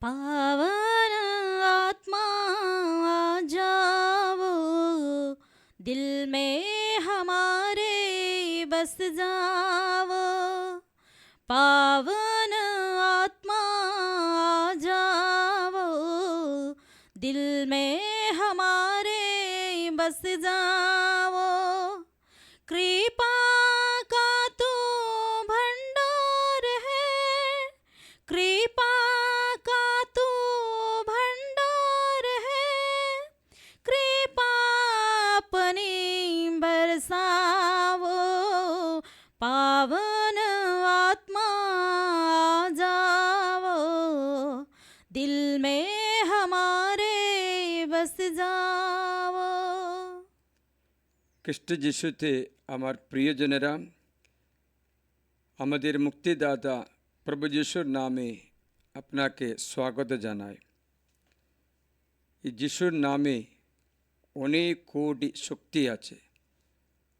पावन आत्मा आ जाओ, दिल में हमारे बस जाओ। पावन आत्मा आ जाओ, दिल में हमारे बस जाओ। कृपा का तू भंडार है, कृपा का तू भंडार है, कृपा अपनी बरसाओ। पावन आत्मा आ जाओ, दिल में हमारे बस जाओ। খ্রিস্ট যিশুতে আমার প্রিয়জনেরা, আমাদের মুক্তিদাতা প্রভু যিশুর নামে আপনাকে স্বাগত জানাই। এই যিশুর নামে অনেক কোটি শক্তি আছে।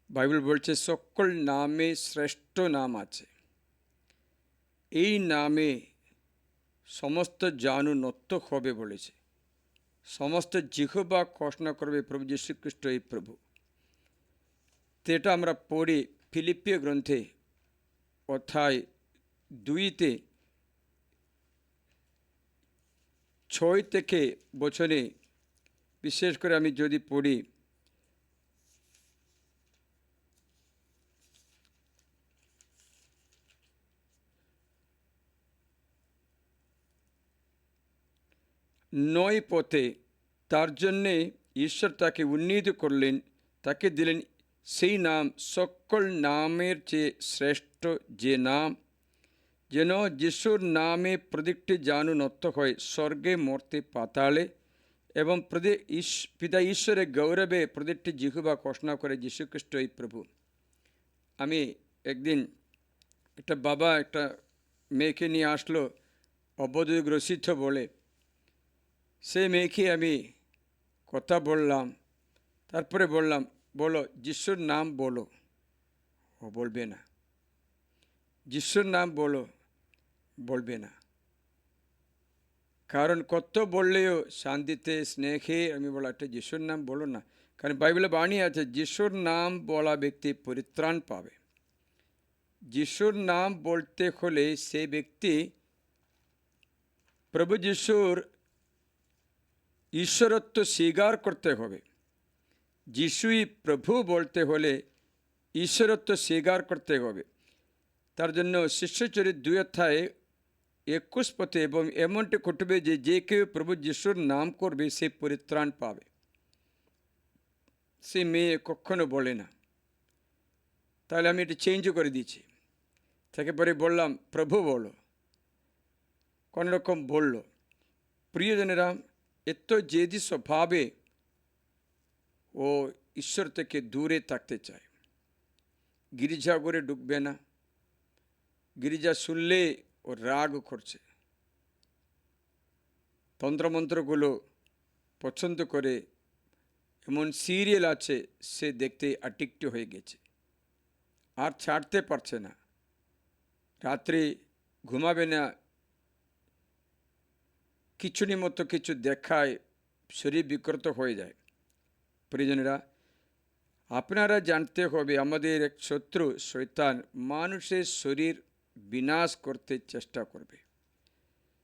বাইবেল বলছে সকল নামে শ্রেষ্ঠ নাম আছে। এই নামে সমস্ত জানু নত হবে বলেছে, সমস্ত জিহ্বা ঘোষণা করবে প্রভু যীশু খ্রিস্ট এই প্রভু। তো এটা আমরা পড়ি ফিলিপিয় গ্রন্থে অধ্যায় 2 6 থেকে বচনে, বিশেষ করে আমি যদি পড়ি, নয় পথে তার জন্যে ঈশ্বর তাকে উন্নীত করলেন, তাকে দিলেন সেই নাম সকল নামের চেয়ে শ্রেষ্ঠ যে নাম, যেন যিশুর নামে প্রত্যেকটি জানু নত হয় স্বর্গে মর্তে পাতালে, এবং পিতা ঈশ্বরের গৌরবে প্রত্যেকটি জিহ্বা ঘোষণা করে যীশুখ্রিস্ট এই প্রভু। আমি একদিন একটা বাবা একটা মেয়েকে নিয়ে আসলো অবধগ্রসিত বলে। সেই মেয়েকে আমি কথা বললাম, তারপরে বললাম বলো যিশুর নাম বলো। ও বলবে না। যিশুর নাম বলো, বলবে না। কারণ কত বললেও শান্তিতে স্নেহে আমি বলা একটা যিশুর নাম বলো না। কারণ বাইবেলে বাণী আছে যিশুর নাম বলা ব্যক্তি পরিত্রাণ পাবে। যিশুর নাম বলতে হলে সেই ব্যক্তি প্রভু যিশুর ঈশ্বরত্ব স্বীকার করতে হবে। যিশুই প্রভু বলতে হলে ঈশ্বরত্ব স্বীকার করতে হবে। তার জন্য শিষ্যচরিত 2 অধ্যায়ে 21 পথে এবং এমনটি ঘটবে যে যে কেউ প্রভু যিশুর নাম করবে সে পরিত্রাণ পাবে। সে মেয়ে কখনো বলে না। তাহলে আমি এটা চেঞ্জ করে দিয়েছি। তাকে পরে বললাম প্রভু বলো, কোনোরকম বলল। প্রিয়জনেরা, এত জেদি স্বভাবে ও ঈশ্বর থেকে দূরে থাকতে চায়। গির্জা করে ঢুকবে না, গির্জা শুনলে ও রাগ করছে। তন্ত্রমন্ত্রগুলো পছন্দ করে, এমন সিরিয়াল আছে সে দেখতে অ্যাডিক্ট হয়ে গেছে, আর ছাড়তে পারছে না। রাত্রে ঘুমাবে না, খিচুড়ি মতো কিছু দেখায়, শরীর বিকৃত হয়ে যায়। প্রিয়জনেরা, আপনারা জানতে হবে আমাদের এক শত্রু শয়তান মানুষের শরীর বিনাশ করতে চেষ্টা করবে।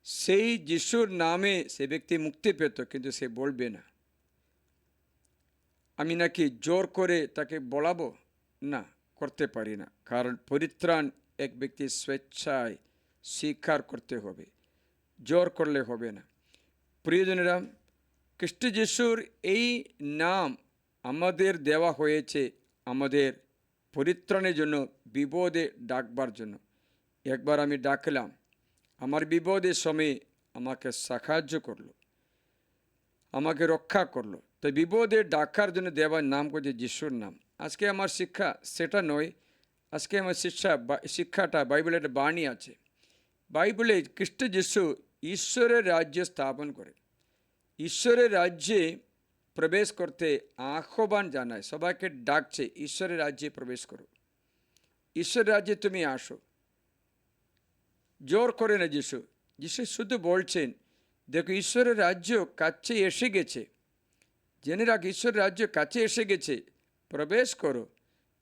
সেই যিশুর নামে সে ব্যক্তি মুক্তি পেত, কিন্তু সে বলবে না। আমি নাকি জোর করে তাকে বলাবো? না, করতে পারি না। কারণ পরিত্রাণ এক ব্যক্তি স্বেচ্ছায় স্বীকার করতে হবে, জোর করলে হবে না। প্রিয়জনেরা, খ্রিস্ট যিশুর এই নাম আমাদের দেওয়া হয়েছে আমাদের পরিত্রাণের জন্য, বিপদে ডাকবার জন্য। একবার আমি ডাকলাম, আমার বিপদের সময়ে আমাকে সাহায্য করলো, আমাকে রক্ষা করলো। তো বিপদে ডাকার জন্য দেওয়ার নাম করছে যিশুর নাম। আজকে আমার শিক্ষা সেটা নয়। আজকে আমার শিক্ষাটা বাইবেলের বাণী আছে। বাইবেলে খ্রিস্ট যিশু ঈশ্বরের রাজ্য স্থাপন করে, ঈশ্বরের রাজ্যে প্রবেশ করতে আহ্বান জানায়, সবাইকে ডাকছে ঈশ্বরের রাজ্যে প্রবেশ করো, ঈশ্বরের রাজ্যে তুমি আসো। জোর করে না যিশু। যিশু শুধু বলছেন দেখো ঈশ্বরের রাজ্য কাছে এসে গেছে, জেনে রাখ ঈশ্বরের রাজ্য কাছে এসে গেছে, প্রবেশ করো,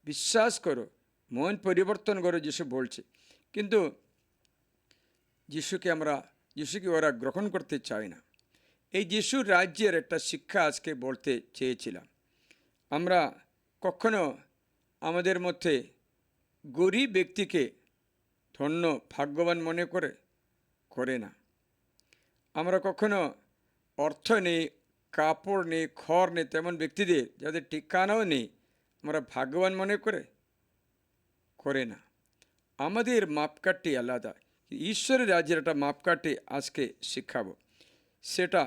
বিশ্বাস করো, মন পরিবর্তন করো, যিশু বলছে। কিন্তু যিশুকে ওরা গ্রহণ করতে চায় না। এই যিশুর রাজ্যের একটা শিক্ষা আজকে বলতে চেয়েছিলাম। আমরা কখনো আমাদের মধ্যে গরিব ব্যক্তিকে ধন্য ভাগ্যবান মনে করে না। আমরা কখনো অর্থ নেই, কাপড় নেই, ঘর নেই তেমন ব্যক্তিদের, যাদের ঠিকানাও নেই, আমরা ভাগ্যবান মনে করে না। আমাদের মাপকাঠি আলাদা। ঈশ্বরের রাজ্যের একটা মাপকাঠি আজকে শিখাবো। সেটা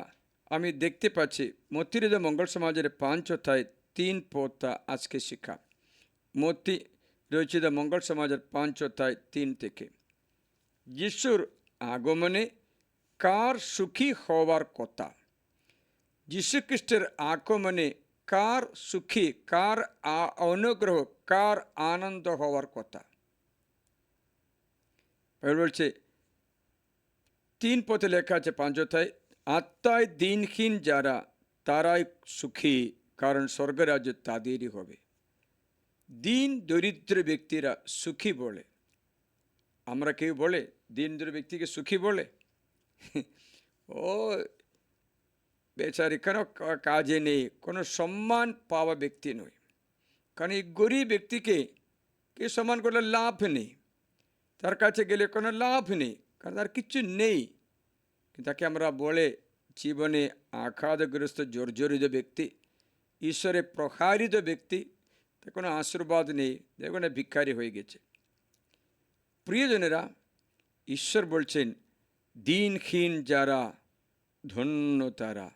আমি দেখতে পাচ্ছি মতিহৃদয় মঙ্গল সমাজের 5:3 আজকে শিক্ষা। মতি রচিত মঙ্গল সমাজের 5:3 থেকে। যিশুর আগমনে কার সুখী হওয়ার কথা? যীশুখ্রিস্টের আগমনে কার সুখী, কার অনুগ্রহ, কার আনন্দ হওয়ার কথা? বলছে 3 লেখা আছে 5, আত্মায় দিনহীন যারা তারাই সুখী, কারণ স্বর্গরাজ্য তাদেরই হবে। দিন দরিদ্র ব্যক্তিরা সুখী বলে। আমরা কেউ বলে দিন দরিদ্র ব্যক্তিকে সুখী বলে? ও বেচারি কেন কাজে নেই, কোনো সম্মান পাওয়া ব্যক্তি নয়। কারণ এই গরিব ব্যক্তিকে কে সম্মান করলে লাভ নেই, তার কাছে গেলে কোনো লাভ নেই, কারণ তার কিচ্ছু নেই। তাকে আমরা বলে জীবনে আঘাতগ্রস্ত জর্জরিত ব্যক্তি, ঈশ্বরে প্রহারিত ব্যক্তি, তার কোনো আশীর্বাদ নেই, দেখুন ভিক্ষারি হয়ে গেছে। প্রিয়জনেরা, ঈশ্বর বলছেন দিনহীন যারা ধন্য তারা।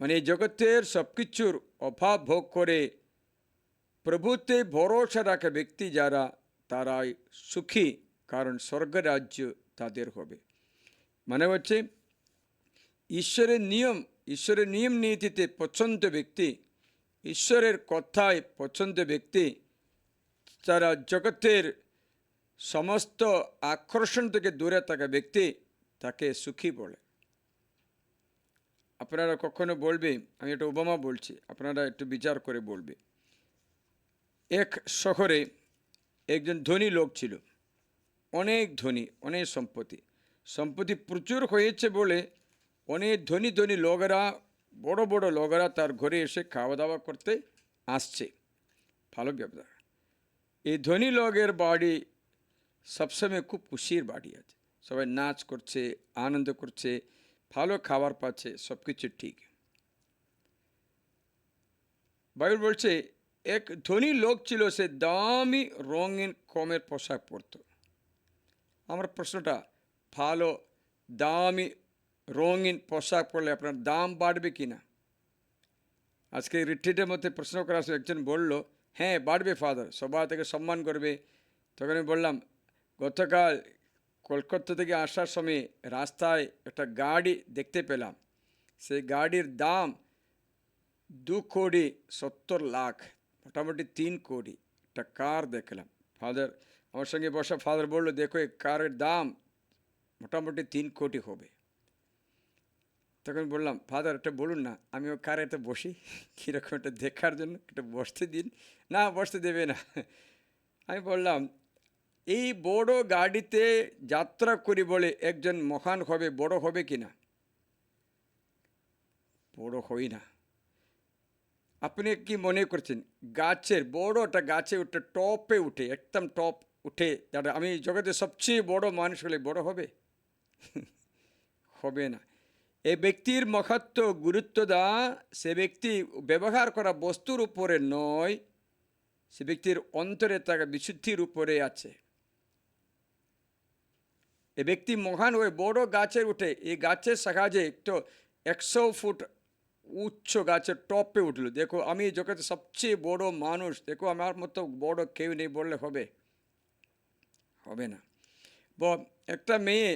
মানে এই জগতের সব কিছুর অভাব ভোগ করে প্রভুতে ভরসা রাখা ব্যক্তি যারা, তারাই সুখী, কারণ স্বর্গরাজ্য তাদের হবে। মানে হচ্ছে ঈশ্বরের নিয়ম নীতিতে পছন্দ ব্যক্তি, ঈশ্বরের কথায় পছন্দ ব্যক্তি, তারা জগতের সমস্ত আকর্ষণ থেকে দূরে থাকা ব্যক্তি, তাকে সুখী বলে। আপনারা কখনো বলবে, আমি একটা উপমা বলছি, আপনারা একটু বিচার করে বলবে। এক শহরে একজন ধনী লোক ছিল, অনেক ধনী, অনেক সম্পত্তি প্রচুর হয়েছে বলে অনেক ধনী লোকেরা, বড় বড় লোকেরা তার ঘরে এসে খাওয়া দাওয়া করতে আসছে। ভালো ব্যাপার। এই ধনী লোকের বাড়ি সবসময় খুব খুশির বাড়ি আছে, সবাই নাচ করছে, আনন্দ করছে, ভালো খাবার পাচ্ছে, সব কিছু ঠিক। বাইবেল বলছে এক ধনী লোক ছিল, সে দামি রঙিন কমের পোশাক পরত। আমার প্রশ্নটা, ভালো দামি রঙিন পোশাক পরলে আপনার দাম বাড়বে কি না? আজকে রিট্রিটের মধ্যে প্রশ্ন করা আসলে একজন বলল, হ্যাঁ বাড়বে ফাদার, সবাই থেকে সম্মান করবে। তখন আমি বললাম, গতকাল কলকাতা থেকে আসার সময় রাস্তায় একটা গাড়ি দেখতে পেলাম, সেই গাড়ির দাম 2,70,00,000, মোটামুটি 3 কোটি। একটা কার দেখলাম। ফাদার আমার সঙ্গে বসা ফাদার বললো, দেখো এই কারের দাম মোটামুটি 3 কোটি হবে। তখন বললাম, ফাদার একটা বলুন না, আমি ও কারে এতে বসি, কীরকম একটা দেখার জন্য একটা বসতে দিন। না, বসতে দেবে না। আমি বললাম, এই বড় গাড়িতে যাত্রা করি বলে একজন মহান হবে, বড় হবে কি না? বড় হই না। আপনি কি মনে করছেন গাছের বড়টা গাছে উঠে টপে উঠে, একদম টপ উঠে, যারা আমি জগতের সবচেয়ে বড় মানুষ হলে বড় হবে? হবে না। এ ব্যক্তির মহত্ব গুরুত্ব দেওয়া সে ব্যক্তি ব্যবহার করা বস্তুর উপরে নয়, সে ব্যক্তির অন্তরে থাকা বিশুদ্ধির উপরে আছে। এ ব্যক্তি মহান হয়ে বড় গাছের উঠে, এই গাছের সাহায্যে একটু 100 ফুট উচ্চ গাছের টপে উঠলো, দেখো আমি জগতের সবচেয়ে বড় মানুষ, দেখো আমার মতো বড় কেউ নেই বললে হবে না। একটা মেয়ে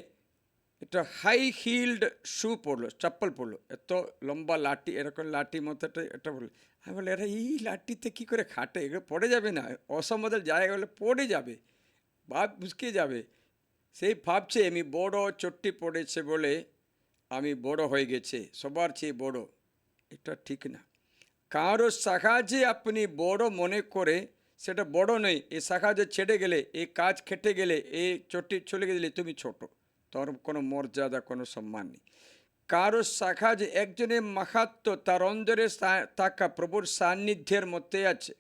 একটা হাই হিল্ড শু পরলো, চপ্পল পরলো, এত লম্বা লাঠি, এরকম লাঠি মতো একটা বললো। আমি বললাম, এরা এই লাঠিতে কী করে খাটে, এগুলো পড়ে যাবে না? অসমতল জায়গা হলে পড়ে যাবে, বাদ মুচকে যাবে। সেই ভাবছে আমি বড়, চট্টি পড়েছে বলে আমি বড় হয়ে গেছে, সবার চেয়ে বড়। এটা ঠিক না। কারো শাখা যে আপনি বড় মনে করে সেটা বড় নয়। এই শাখা যে ছেড়ে গেলে, এই কাজ খেটে গেলে, এই চটি চলে গেলে তুমি ছোট, তোর কোনো মর্যাদা, কোনো সম্মান নেই। কারো শাখা যে একজনের মাহাত্ম্য তার অন্তরে থাকা প্রভুর সান্নিধ্যের মধ্যে আছে,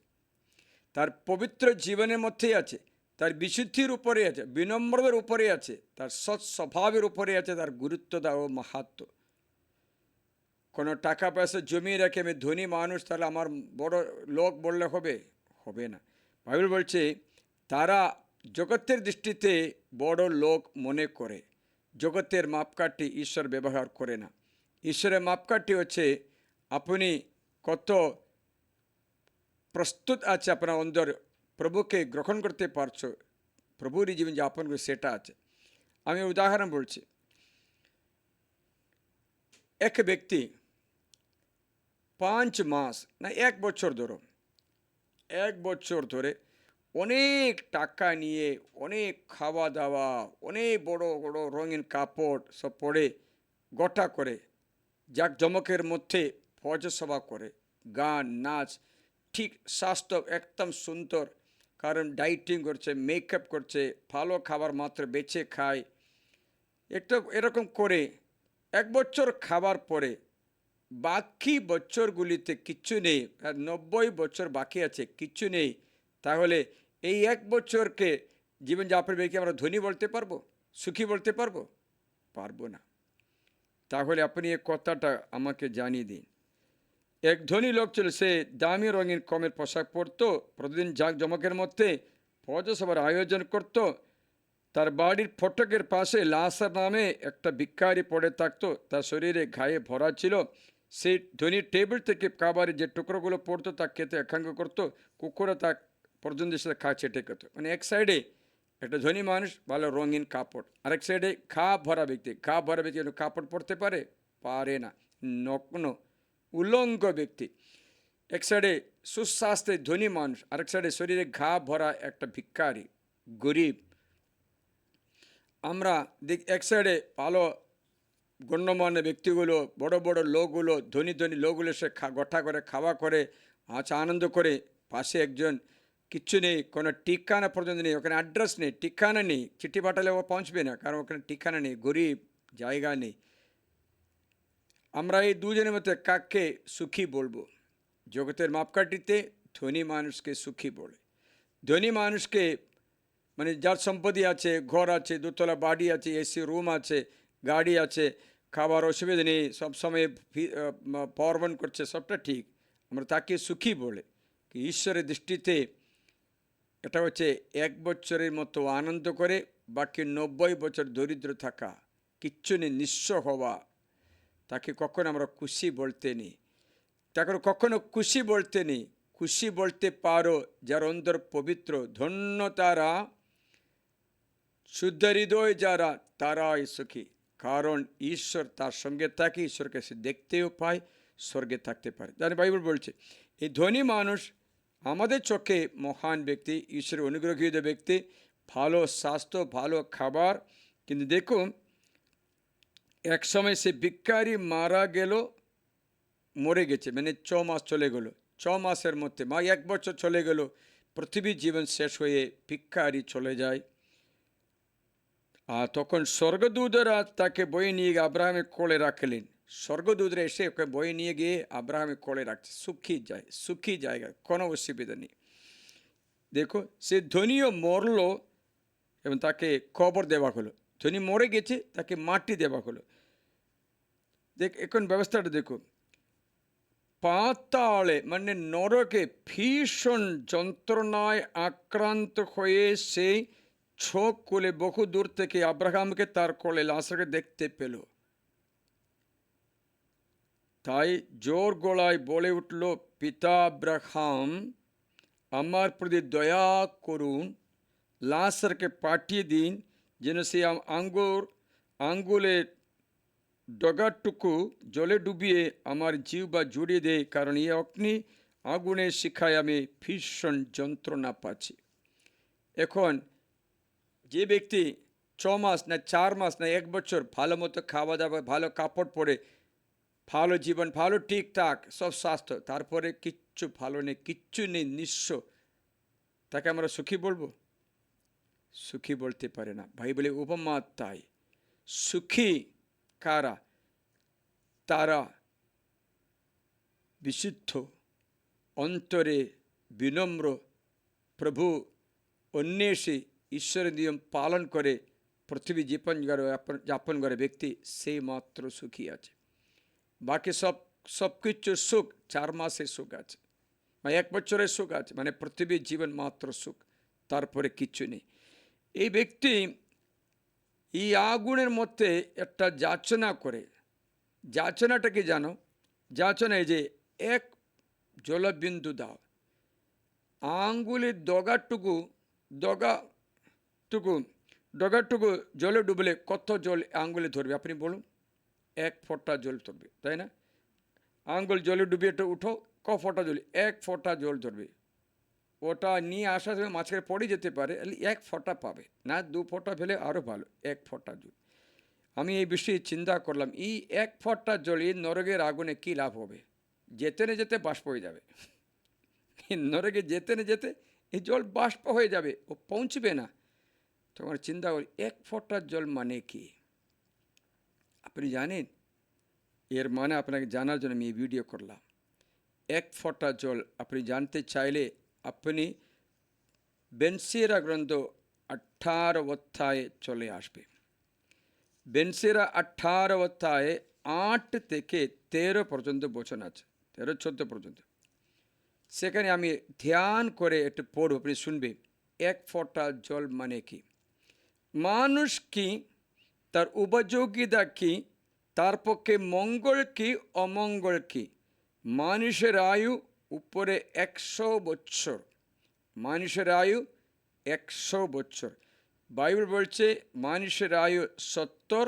তার পবিত্র জীবনের মধ্যেই আছে, তার বিশুদ্ধির উপরে আছে, বিনম্রতার উপরে আছে, তার সৎ স্বভাবের উপরে আছে, তার গুরুত্ব দেওয়া ও মাহাত্ম্য। কোনো টাকা পয়সা জমিয়ে রেখে আমি ধনী মানুষ, তাহলে আমার বড় লোক বললে হবে? হবে না। বাইবেল বলছে তারা জগতের দৃষ্টিতে বড় লোক মনে করে। জগতের মাপকাঠি ঈশ্বর ব্যবহার করে না। ঈশ্বরের মাপকাঠি হচ্ছে আপনি কত প্রস্তুত আছে আপনার অন্তর, প্রভুকে গ্রহণ করতে পারছো, প্রভুরই জীবন যাপন করে, সেটা আছে। আমি উদাহরণ বলছি। এক ব্যক্তি 5 মাস না 1 বছর ধরো, 1 বছর ধরে অনেক টাকা নিয়ে, অনেক খাওয়া দাওয়া, অনেক বড় বড় রঙিন কাপড় সব পরে, গোটা করে, জাঁকজমকের মধ্যে ভোজসভা করে, গান নাচ, ঠিক স্বাস্থ্য একদম সুন্দর, কারণ ডাইটিং করছে, মেকআপ করছে, ভালো খাবার মাত্র বেছে খায়। একটু এরকম করে 1 বছর খাবার পরে বাকি বছরগুলিতে কিচ্ছু নেই, আর 90 বছর বাকি আছে, কিচ্ছু নেই, তাহলে এই 1 বছরকে জীবনযাপনের ব্যক্তি আমরা ধনী বলতে পারবো? সুখী বলতে পারবো? পারবো না। তাহলে আপনি এই কথাটা আমাকে জানিয়ে দিন। এক ধনী লোক ছিল, সে দামি রঙিন কমের পোশাক পরতো, প্রতিদিন জাঁকজমকের মধ্যে ভোজসভার আয়োজন করত। তার বাড়ির ফটকের পাশে লাসার নামে একটা ভিক্ষারি পড়ে থাকতো, তার শরীরে ঘায়ে ভরা ছিল। সেই ধনী টেবিল থেকে খাবারের যে টুকরোগুলো পড়তো তা খেতে একাঙ্গ করতো, কুকুরে তা পর্যন্ত সাথে খা ছেটে খেত। মানে এক সাইডে একটা ধনী মানুষ, ভালো রঙিন কাপড়, আরেক সাইডে ঘা ভরা ব্যক্তি। ঘা ভরা ব্যক্তি কাপড় পরতে পারে? পারে না, নগ্ন উলঙ্গ ব্যক্তি। এক সাইডে সুস্বাস্থ্যের ধনী মানুষ, আরেক সাইডে শরীরে ঘা ভরা একটা ভিক্ষারি, গরিব। আমরা এক সাইডে ভালো গণ্যমান্য ব্যক্তিগুলো, বড় বড় লোকগুলো, ধনী ধনী লোকগুলো সে গোটা করে খাওয়া করে, আচ্ছা আনন্দ করে। পাশে একজন কিচ্ছু নেই, কোনো ঠিকানা পর্যন্ত নেই, ওখানে অ্যাড্রেস নেই, ঠিকানা নেই, চিঠি পাঠালে ও পৌঁছবে না, কারণ ওখানে ঠিকানা নেই, গরিব, জায়গা নেই। আমরা এই দুজনের মধ্যে কাকে সুখী বলবো? জগতের মাপকাঠিতে ধনী মানুষকে সুখী বলে। ধনী মানুষকে মানে যার সম্পত্তি আছে, ঘর আছে, দোতলা বাড়ি আছে, এসি রুম আছে, গাড়ি আছে, খাবার অসুবিধা নেই, সবসময় পাওয়ার করছে, সবটা ঠিক, আমরা তাকে সুখী বলে। কি ঈশ্বরের দৃষ্টিতে এটা হচ্ছে 1 বছরের মতো আনন্দ করে বাকি 90 বছর দরিদ্র থাকা, কিচ্ছু নেই, নিঃস্ব হওয়া, তাকে কখনো আমরা খুশি বলতে নেই। তাকে কখনো খুশি বলতে নেই। খুশি বলতে পারো যার অন্তর পবিত্র, ধন্য তারা, শুদ্ধ হৃদয় যারা, তারাই সুখী, কারণ ঈশ্বর তার সঙ্গে থাকে, ঈশ্বরকে সে দেখতেও পায়, স্বর্গে থাকতে পারে। তাহলে বাইবেল বলছে এই ধনী মানুষ আমাদের চোখে মহান ব্যক্তি, ঈশ্বরের অনুগ্রহীত ব্যক্তি, ভালো স্বাস্থ্য, ভালো খাবার। কিন্তু দেখুন এক সময় সে ভিক্ষারি মারা গেল, মরে গেছে, মানে 6 মাস চলে গেল। 6 মাসের মধ্যে 1 বছর চলে গেল, পৃথিবীর জীবন শেষ হয়ে ভিক্ষারি চলে যায়। আর তখন স্বর্গদূতরা তাকে বয়ে নিয়ে গিয়ে আব্রাহামের কোলে রাখলেন। স্বর্গদূতরা এসে ওকে বয়ে নিয়ে গিয়ে আব্রাহামের কোলে রাখছে। সুখী জায়গা, কোনো অসুবিধা নেই। দেখো সে ধনীও মরল এবং তাকে কবর দেওয়া হলো। ধনী মরে গেছে, তাকে মাটি দেওয়া হলো। এখন ব্যবস্থাটা দেখো, পাতালে মানে নরকে ভীষণ যন্ত্রণায় আক্রান্ত হয়ে সেই চোখ খুলে বহু দূর থেকে আব্রাহামকে তার কোলে লাশাকে দেখতে পেল। তাই জোর গলায় বলে উঠল, পিতা আব্রাহাম, আমার প্রতি দয়া করুন, লাশারকে পাঠিয়ে দিন যেন সে আঙ্গুলের ডগাটুকু জলে ডুবিয়ে আমার জিহ্বা জুড়িয়ে দেয়, কারণ এই অগ্নি আগুনের শিখায় আমি ভীষণ যন্ত্রণা পাচ্ছি। এখন যে ব্যক্তি 6 মাস না 4 মাস না 1 বছর ভালো মতো খাওয়া দাওয়া, ভালো কাপড় পরে, ভালো জীবন, ভালো ঠিকঠাক সব স্বাস্থ্য, তারপরে কিচ্ছু ভালো নেই, কিচ্ছু নেই, নিঃস্ব, তাকে আমরা সুখী বলবো? সুখী বলতে পারে না। বাইবেলে উপমা তাই। সুখী কারা? তারা বিশুদ্ধ, অন্তরে বিনম্র, প্রভু অন্বেষী, ঈশ্বরের নিয়ম পালন করে পৃথিবী যাপন করে ব্যক্তি, সেই মাত্র সুখী আছে। বাকি সব কিছু সুখ 4 মাসের সুখ আছে, বা 1 বছরের সুখ আছে, মানে পৃথিবীর জীবন মাত্র সুখ, তারপরে কিচ্ছু নেই। এই ব্যক্তি এই আগুনের মধ্যে একটা যাচনা করে। যাচনাটা কি জানো? যাচনা এই যে এক জলবিন্দু দাও, আঙ্গুলের ডগাটুকু জলে ডুবলে কত জল আঙ্গুলে ধরবে আপনি বলুন? 1 ফোঁটা জল ধরবে, তাই না? আঙ্গুল জলে ডুবিয়ে উঠো, ক ফোঁটা জল? 1 ফোঁটা জল ধরবে। ওটা নিয়ে আসার সময় মাঝখানে পড়ে যেতে পারে, 1 ফোঁটা পাবে না, 2 ফোঁটা ফেলে আরও ভালো, 1 ফোঁটা জল। আমি এই বিষয়ে চিন্তা করলাম, এই 1 ফোঁটা জল এই নরকের আগুনে কী লাভ হবে? যেতে না যেতে বাষ্প হয়ে যাবে। নরকে যেতে না যেতে এই জল বাষ্প হয়ে যাবে, ও পৌঁছবে না। তোমার চিন্তা করি 1 ফোঁটা জল মানে কি? আপনি জানেন? এর মানে আপনাকে জানার জন্য আমি এই ভিডিও করলাম। 1 ফোঁটা জল আপনি জানতে চাইলে আপনি বেনসিরা গ্রন্থ 18 অধ্যায়ে চলে আসবে। বেনসিরা 18 অধ্যায়ে 8 থেকে 13 পর্যন্ত বচন আছে, 13-14 পর্যন্ত। সেখানে আমি ধ্যান করে একটু পড়ব, আপনি শুনবে 1 ফোঁটা জল মানে কি, মানুষ কি, তার উপযোগিতা কি, তার পক্ষে মঙ্গল কি অমঙ্গল কি। মানুষের আয়ু উপরে 100 বছর, মানুষের আয়ু 100 বছর। বাইবেল বলছে মানুষের আয়ু 70,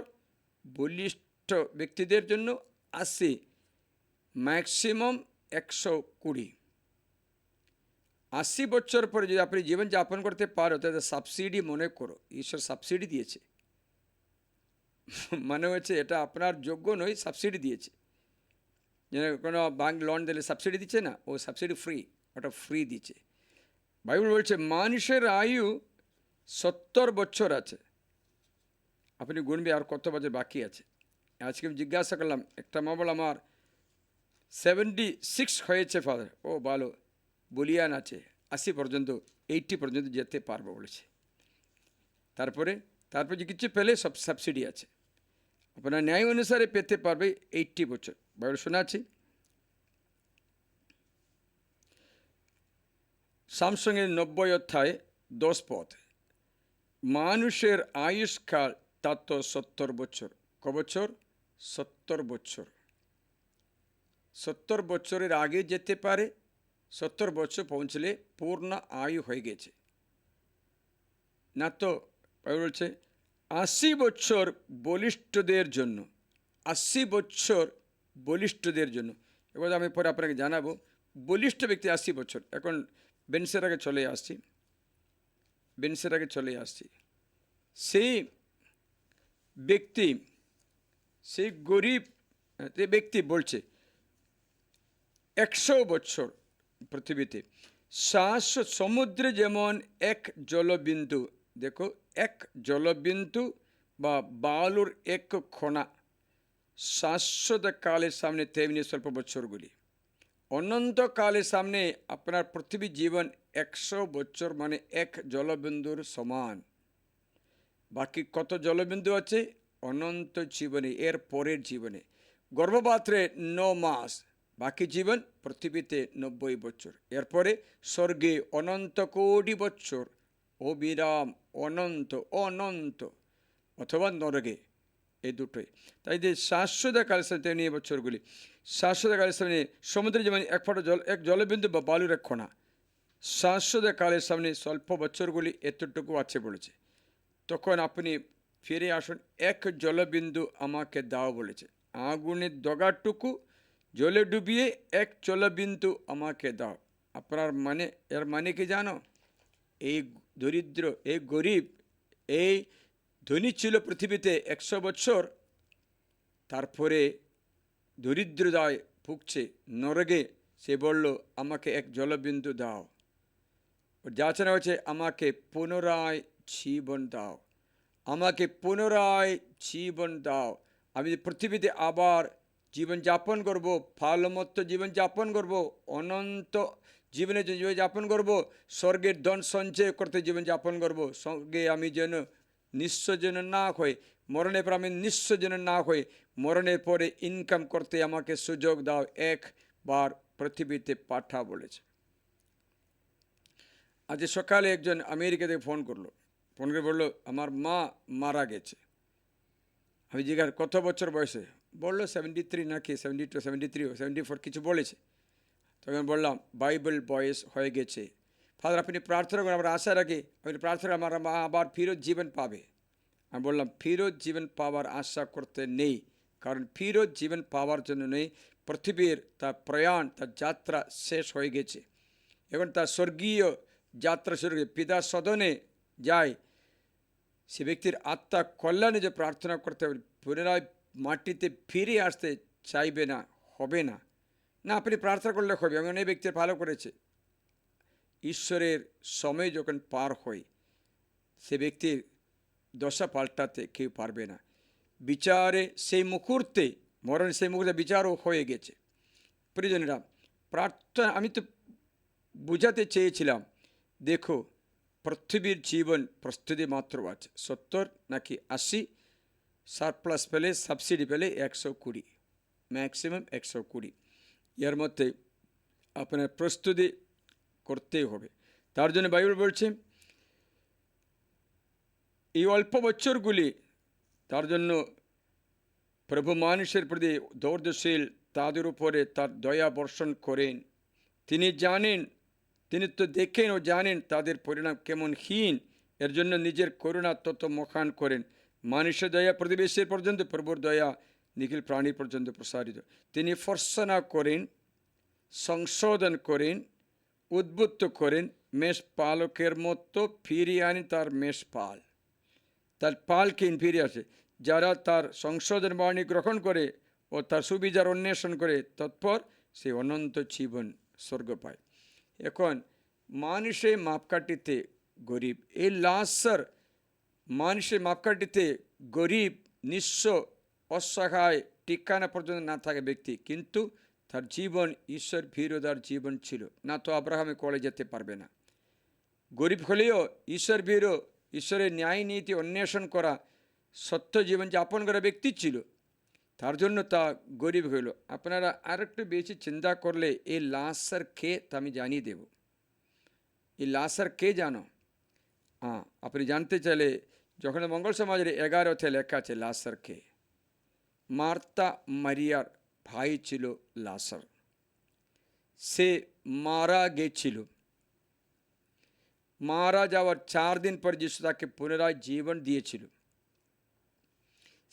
বলিষ্ঠ ব্যক্তিদের জন্য 80, ম্যাক্সিমাম 120। 80 বছর পরে যদি আপনি জীবনযাপন করতে পারো, তাহলে সাবসিডি মনে করো, ঈশ্বর সাবসিডি দিয়েছে। মানে হচ্ছে এটা আপনার যোগ্য নয়, সাবসিডি দিয়েছে। যেন কোনো ব্যাংক লোন দিলে সাবসিডি দিচ্ছে না, ও সাবসিডি ফ্রি, ওটা ফ্রি দিচ্ছে। বাইবেল বলছে মানুষের আয়ু 70 বছর আছে। আপনি গুনবে আর কত বছর বাকি আছে। আজকে আমি জিজ্ঞাসা করলাম, একটা মোবাইল আমার 76 হয়েছে ফাদার, ও ভালো, বলিয়ান আছে 80 পর্যন্ত, 80 পর্যন্ত যেতে পারবো বলেছে। তারপরে যে কিছু পেলে সব সাবসিডি আছে, আপনার ন্যায় অনুসারে পেতে পারবে 80 বছর। বাইবেল শোনা আছে সামসংয়ের 90 অধ্যায়ে 10 পদ, মানুষের আয়ুষ্কাল তা তো 70 বছর। ক বছর? 70 বছর। 70 বছরের আগে যেতে পারে, 70 বছর পৌঁছলে পূর্ণ আয়ু হয়ে গেছে না। তো বলছে 80 বছর বলিষ্ঠদের জন্য, 80 বছর বলিষ্ঠদের জন্য। এবার আমি পরে আপনাকে জানাবো বলিষ্ঠ ব্যক্তি 80 বছর। এখন বেনসেরাকে চলে আসছি। সেই ব্যক্তি, সেই গরিব ব্যক্তি বলছে 100 বছর পৃথিবীতে সমুদ্রে যেমন এক জলবিন্দু, দেখো এক জলবিন্দু বা বালুর এক কণা শাশ্বত কালের সামনে তেমনি স্বল্প বছরগুলি। অনন্তকালের সামনে আপনার পৃথিবীর জীবন 100 বছর মানে এক জলবিন্দুর সমান। বাকি কত জলবিন্দু আছে অনন্ত জীবনে, এর পরের জীবনে? গর্ভপাত্রে 9 মাস, বাকি জীবন পৃথিবীতে 90 বছর। এরপরে স্বর্গে অনন্ত কোটি বছর, অবিরাম, অনন্ত, অথবা নরকে, এই দুটোই। তাই যে শাশ্বতকালের সামনে তেমনি এই বছরগুলি। শাশ্বতকালের সামনে সমুদ্রে যেমন এক ফোঁটা জল, এক জলবিন্দু বা বালুর এক কণা, শাশ্বতকালের সামনে স্বল্প বছরগুলি এতটুকু আছে বলেছে। তখন আপনি ফিরে আসুন, এক জলবিন্দু আমাকে দাও বলেছে। আগুনের দগাটুকু জলে ডুবিয়ে এক জলবিন্দু আমাকে দাও। আপনার মানে, এর মানে কি জানো? এই দরিদ্র, এই গরিব, এই ধনী ছিল পৃথিবীতে 100 বছর, তারপরে দরিদ্রতায় ভুগছে নরকে। সে বলল, আমাকে এক জলবিন্দু দাও। ওর যাচনা হচ্ছে, আমাকে পুনরায় জীবন দাও, আমাকে পুনরায় জীবন দাও। আমি পৃথিবীতে আবার জীবনযাপন করব, ভালোমতো জীবনযাপন করব, অনন্ত জীবনে জীবনযাপন করব, স্বর্গের ধন সঞ্চয় করতে জীবনযাপন করব। স্বর্গে আমি যেন নিঃস্ব যেন না হই, মরণের পর আমি নিঃস্ব যেন না হই, মরণের পরে ইনকাম করতে আমাকে সুযোগ দাও, একবার পৃথিবীতে পাঠা বলেছে। আজ সকালে একজন আমেরিকা থেকে ফোন করলো, ফোন করে বললো, আমার মা মারা গেছে। আমি জিজ্ঞাসা, কত বছর বয়সে? বললো 73 নাকি 72, 73, 74 কিছু বলেছে। তখন বললাম, বাইবেল বয়স হয়ে গেছে। ফাদার, আপনি প্রার্থনা করেন, আমরা আশা রাখি আপনি প্রার্থনা আমার মা আবার ফিরত জীবন পাবে। আমি বললাম, ফিরত জীবন পাওয়ার আশা করতে নেই, কারণ ফিরত জীবন পাওয়ার জন্য নেই। পৃথিবীর তার প্রয়াণ, তার যাত্রা শেষ হয়ে গেছে। এখন তার স্বর্গীয় যাত্রা শুরু হয়ে পিতা সদনে যায়। সে ব্যক্তির আত্মা কল্যাণে যে প্রার্থনা করতে হবে, পুনরায় মাটিতে ফিরে আসতে চাইবে না, হবে না। না, আপনি প্রার্থনা করলে হবে। আমি অনেক ব্যক্তির ভালো করেছে। ঈশ্বরের সময় যখন পার হয়, সে ব্যক্তির দশা পাল্টাতে কেউ পারবে না। বিচারে সেই মুহূর্তে, মরণ সেই মুহূর্তে বিচারও হয়ে গেছে। প্রিয়জনেরা, প্রার্থনা আমি তো বুঝাতে চেয়েছিলাম, দেখো পৃথিবীর জীবন প্রস্তুতি মাত্র আছে 70 নাকি 80, সারপ্লাস পেলে, সাবসিডি পেলে 120, ম্যাক্সিমাম 120। এর মধ্যে আপনার প্রস্তুতি করতেই হবে। তার জন্য বাইবেল বলছে, এই অল্প বছরগুলি তার জন্য প্রভু মানুষের প্রতি ধৈর্যশীল, তাদের উপরে তার দয়া বর্ষণ করেন। তিনি জানেন, তিনি তো দেখেন ও জানেন তাদের পরিণাম কেমন হীন। এর জন্য নিজের করুণা তত মহান করেন। মানুষের দয়া প্রতিবেশীর পর্যন্ত, প্রভুর দয়া নিখিল প্রাণী পর্যন্ত প্রসারিত। তিনি ফর্সনা করেন, সংশোধন করেন, উদ্বুদ্ধ করেন। মেষ পালকের মতো ফিরিয়ে আনেন তার মেষ পাল, তার পালকে ফিরে আসে। যারা তার সংশোধন বাণী গ্রহণ করে ও তার সুবিচার অন্বেষণ করে, তৎপর সে অনন্ত জীবন স্বর্গ পায়। এখন মানুষের মাপকাঠিতে গরিব, এই লাশার মানুষের মাপকাঠিতে গরিব, নিঃস্ব, অসহায়, ঠিকানা পর্যন্ত না থাকে ব্যক্তি, কিন্তু তার জীবন ঈশ্বর ভীরুতার জীবন ছিল না, তো আব্রাহামে কলে যেতে পারবে না। গরিব হলেও ঈশ্বর ভীরু, ঈশ্বরের ন্যায় নীতি অন্বেষণ করা, সত্য জীবন যাপন করা ব্যক্তি ছিল, তার জন্য তা গরিব হইল। আপনারা আর একটু বেশি চিন্তা করলে এই লাশার কে তা আমি জানিয়ে দেব। এই লাশার কে জানো? আপনি জানতে চাইলে যখন মঙ্গল সমাজের 11তে লেখা আছে লাশার কে। মার্তা মারিয়ার ভাই ছিল লাশার। সে মারা গেছিল। মারা যাওয়ার 4 দিন পর যিশু তাকে পুনরায় জীবন দিয়েছিল।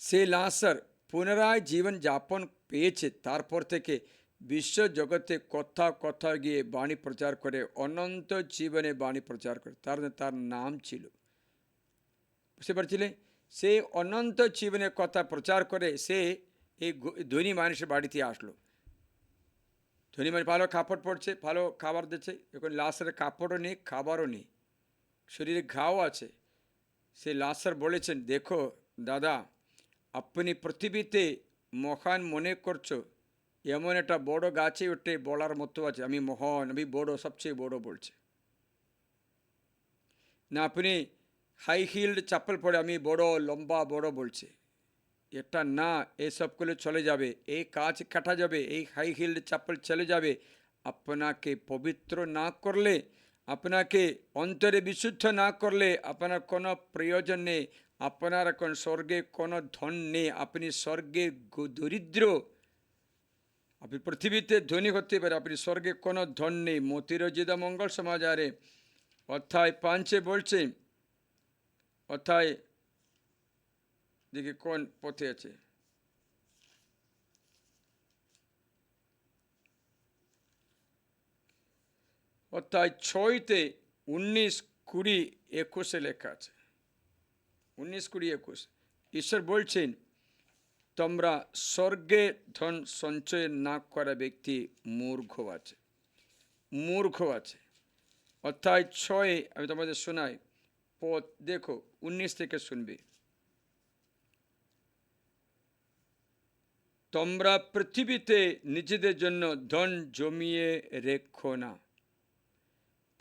সে লাশার পুনরায় জীবন যাপন পেয়েছে। তারপর থেকে বিশ্ব জগতে কোথাও কোথাও গিয়ে বাণী প্রচার করে, অনন্ত জীবনে বাণী প্রচার করে। তার নাম ছিল, বুঝতে পারছিলেন? সে অনন্ত জীবনের কথা প্রচার করে। সে এই ধনী মানুষের বাড়িতে আসলো। ধনী মানুষ ভালো কাপড় পরছে, ভালো খাবার দিচ্ছে। এখন লাশার কাপড়ও নেই, খাবারও নেই, শরীরে ঘাও আছে। সে লাশার বলেছেন, দেখো দাদা, আপনি পৃথিবীতে মহান মনে করছো, এমন একটা বড় গাছে উঠে বলার মতো আছে আমি মহান, আমি বড়, সবচেয়ে বড় বলছে না। আপনি হাই হিল্ড চাপ্পল পরে আমি বড়, লম্বা, বড় বলছে, এটা না। এসবগুলো চলে যাবে, এই কাজ কাটা যাবে, এই হাই হিল্ড চাপ্পল চলে যাবে। আপনাকে পবিত্র না করলে, আপনাকে অন্তরে বিশুদ্ধ না করলে আপনার কোনো প্রয়োজন নেই। আপনার এখন স্বর্গে কোনো ধন নেই। আপনি স্বর্গে দরিদ্র। আপনি পৃথিবীতে ধনী হতে পারে, আপনি স্বর্গে কোনো ধন নেই। মতিরজিদা মঙ্গল সমাচারে অধ্যায় 5 বলছে, অধ্যায় দেখি কোন পথে আছে, অধ্যায় 6 19, 20, 21 লেখা আছে। 19-20-21 ঈশ্বর বলছেন তোমরা স্বর্গে ধন সঞ্চয় না করা ব্যক্তি মূর্খ আছে। অর্থাৎ 6 আমি তোমাদের শোনাই, পথ দেখো 19 থেকে শুনবে। তোমরা পৃথিবীতে নিজেদের জন্য ধন জমিয়ে রেখো না।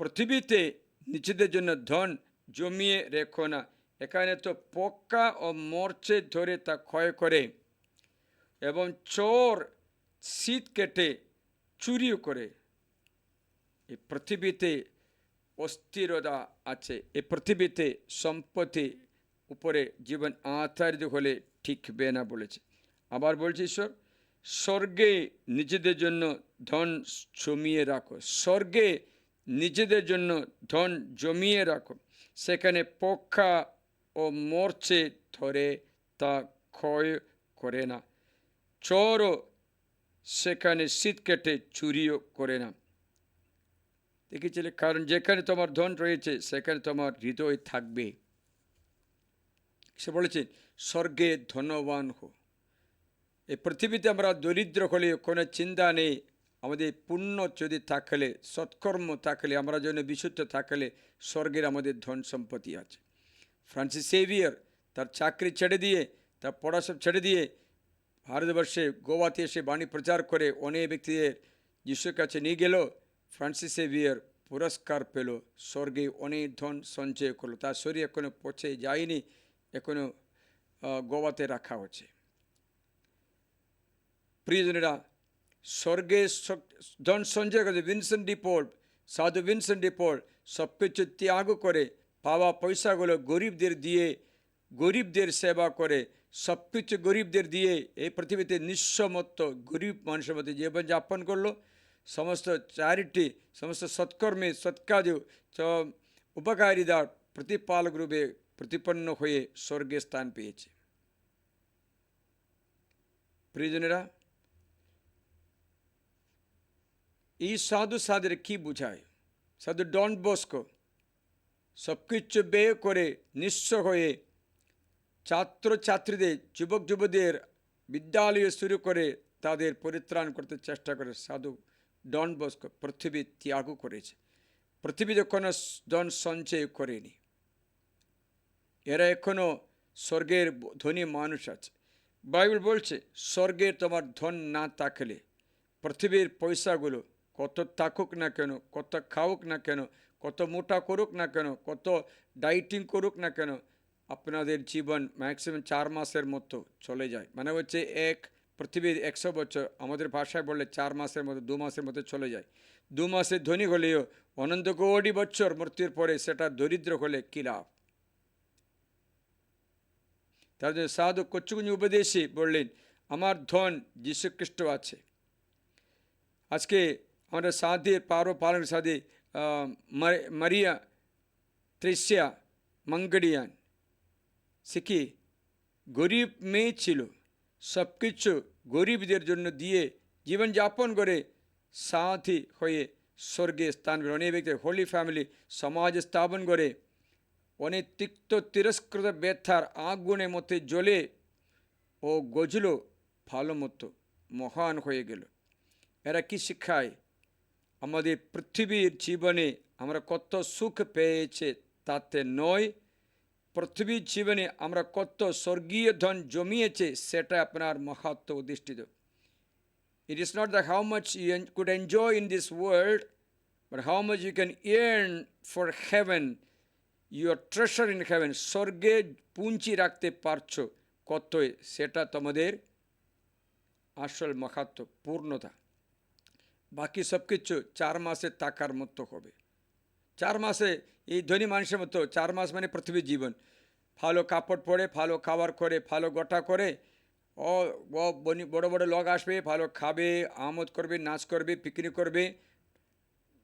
পৃথিবীতে নিজেদের জন্য ধন জমিয়ে রেখো না। এখানে তো পোকা ও মরচে ধরে তা ক্ষয় করে এবং চোর শীত কেটে চুরিও করে। এই পৃথিবীতে অস্থিরতা আছে, এই পৃথিবীতে সম্পত্তি উপরে জীবন আধারিত হলে ঠিকবে না বলেছে। আবার বলছি ঈশ্বর, স্বর্গে নিজেদের জন্য ধন জমিয়ে রাখো। স্বর্গে নিজেদের জন্য ধন জমিয়ে রাখো, সেখানে পোকা ও মরচে ধরে তা ক্ষয় করে না, চোরও সেখানে শীত কেটে চুরিও করে না। দেখেছিলে? কারণ যেখানে তোমার ধন রয়েছে সেখানে তোমার হৃদয় থাকবে। সে বলেছেন স্বর্গে ধনবান হো। এই পৃথিবীতে আমরা দরিদ্র হলে কোনো চিন্তা নেই, আমাদের পুণ্য যদি থাকলে, সৎকর্ম থাকলে, আমরা জন্য বিশুদ্ধ থাকলে স্বর্গের আমাদের ধন সম্পত্তি আছে। ফ্রান্সিস সেভিয়ার তার চাকরি ছেড়ে দিয়ে, তার পড়াশোনা ছেড়ে দিয়ে ভারতবর্ষে গোয়াতে এসে বাণী প্রচার করে অনেক ব্যক্তিদের যিশুর কাছে নিয়ে গেল। ফ্রান্সিস সেভিয়ার পুরস্কার পেল, স্বর্গে অনেক ধন সঞ্চয় করলো। তার শরীর এখনো পচে যায়নি, এখনো গোয়াতে রাখা হচ্ছে। প্রিয়জনেরা, স্বর্গে ধন সঞ্চয় করে ভিনসেন্ট ডি পল, সাধু ভিনসেন্ট ডি পল সব কিছু ত্যাগ করে পাওয়া পয়সাগুলো গরিবদের সেবা করে, সব কিছু গরিবদের দিয়ে এই পৃথিবীতে নিঃস্বমত্ব গরিব মানুষের মধ্যে জীবনযাপন করলো। সমস্ত চ্যারিটি, সমস্ত সৎকর্মে, সৎকাজ, উপকারিতার প্রতিপালক রূপে প্রতিপন্ন হয়ে স্বর্গে স্থান পেয়েছে। প্রিয়জনেরা, এই সাধুদের কি বোঝায়? সাধু ডন বস্কো সব কিছু ব্যয় করে নিঃস্ব হয়ে ছাত্রছাত্রীদের, যুবক যুবতীদের বিদ্যালয়ে শুরু করে তাদের পরিত্রাণ করতে চেষ্টা করে। সাধু ডন বস্কো পৃথিবী ত্যাগ করেছে, পৃথিবীতে কোনো ধন সঞ্চয় করেনি। এরা এখনো স্বর্গের ধনী মানুষ আছে। বাইবেল বলছে স্বর্গে তোমার ধন না থাকলে পৃথিবীর পয়সাগুলো কত থাকুক না কেন, কত খাউক না কেন, কত মোটা করুক না কেন, কত ডাইটিং করুক না কেন, আপনাদের জীবন ম্যাক্সিমাম 4 মাসের মতো চলে যায়। মানে হচ্ছে পৃথিবীর 100 বছর, আমাদের ভাষায় বললে 4 মাসের মতো, 2 মাসের মতো চলে যায়। 2 মাসের ধনী হলেও অনন্ত কোটি বছর মৃত্যুর পরে সেটা দরিদ্র হলে কী লাভ? তার জন্য সাধু কচ্ছুকুঞ্জ উপদেশী বললেন আমার ধন যীশুখ্রিস্ট আছে। আজকে আমাদের সাধের পালন সাধে মারিয়া ত্রেসিয়া মঙ্গডিয়ান, সে কি গরিব মেয়ে ছিল, সব কিছু গরিবদের জন্য দিয়ে জীবনযাপন করে সাথী হয়ে স্বর্গে স্থান পেল। অনেক ব্যক্তি হোলি ফ্যামিলি সমাজ স্থাপন করে অনেক তিক্ত তিরস্কৃত ব্যথার আগুনের মধ্যে জ্বলে ও গজল ভালো মতো মহান হয়ে গেল। এরা কি শিখায়? আমাদের পৃথিবীর জীবনে আমরা কত সুখ পেয়েছে তাতে নয়, পৃথিবীর জীবনে আমরা কত স্বর্গীয় ধন জমিয়েছে সেটা আপনার মাহাত্ম্য অধিষ্ঠিত। It is not that how much you could enjoy in this world, but how much you can earn for heaven, your treasure in heaven. স্বর্গে পুঁজি রাখতে পারছো কতই, সেটা তোমাদের আসল মাহাত্ম্য, পূর্ণতা। বাকি সব কিছু 4 মাসে টাকার মতো হবে। 4 মাসে এই ধনী মানুষের মতো 4 মাস মানে পৃথিবীর জীবন। ভালো কাপড় পরে, ভালো খাবার করে, ভালো গোটা করে, বড় বড় লোক আসবে, ভালো খাবে, আমোদ করবে, নাচ করবে, পিকনিক করবে,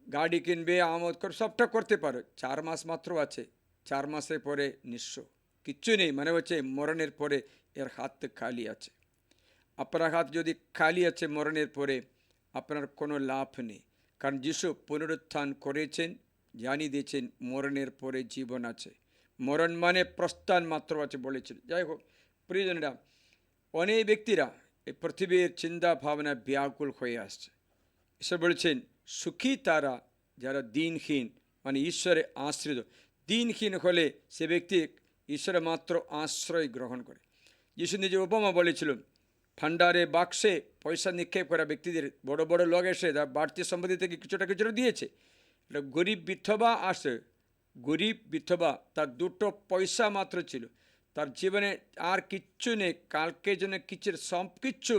গাড়ি কিনবে, আমোদ করবে, সবটা করতে পারো। 4 মাস মাত্র আছে। 4 মাসের পরে নিঃস্ব, কিচ্ছু নেই। মানে হচ্ছে মরণের পরে এর হাত খালি আছে। আপনার হাত যদি খালি আছে মরণের পরে, আপনার কোনো লাভ নেই। কারণ যিশু পুনরুত্থান করেছেন, জানিয়ে দিয়েছেন মরণের পরে জীবন আছে। মরণ মানে প্রস্থান মাত্র আছে বলেছিল। যাই হোক প্রিয়জনেরা, অনেক ব্যক্তিরা এই পৃথিবীর চিন্তা ভাবনা ব্যাকুল হয়ে আসছে। ঈশ্বর বলেছেন সুখী তারা যারা দিনহীন, মানে ঈশ্বরে আশ্রিত। দিনহীন হলে সে ব্যক্তি ঈশ্বরের মাত্র আশ্রয় গ্রহণ করে। যিশু নিজে উপমা বলেছিল, ভাণ্ডারে বাক্সে পয়সা নিক্ষেপ করা ব্যক্তিদের বড় বড় লোক এসে তার বাড়তি সম্পত্তি থেকে কিছুটা কিছুটা দিয়েছে। এটা গরিব বিধবা আসে, গরিব বিধবা, তার দুটো পয়সা মাত্র ছিল, তার জীবনে আর কিচ্ছু নেই, কালকে জন্য কিছু সব কিচ্ছু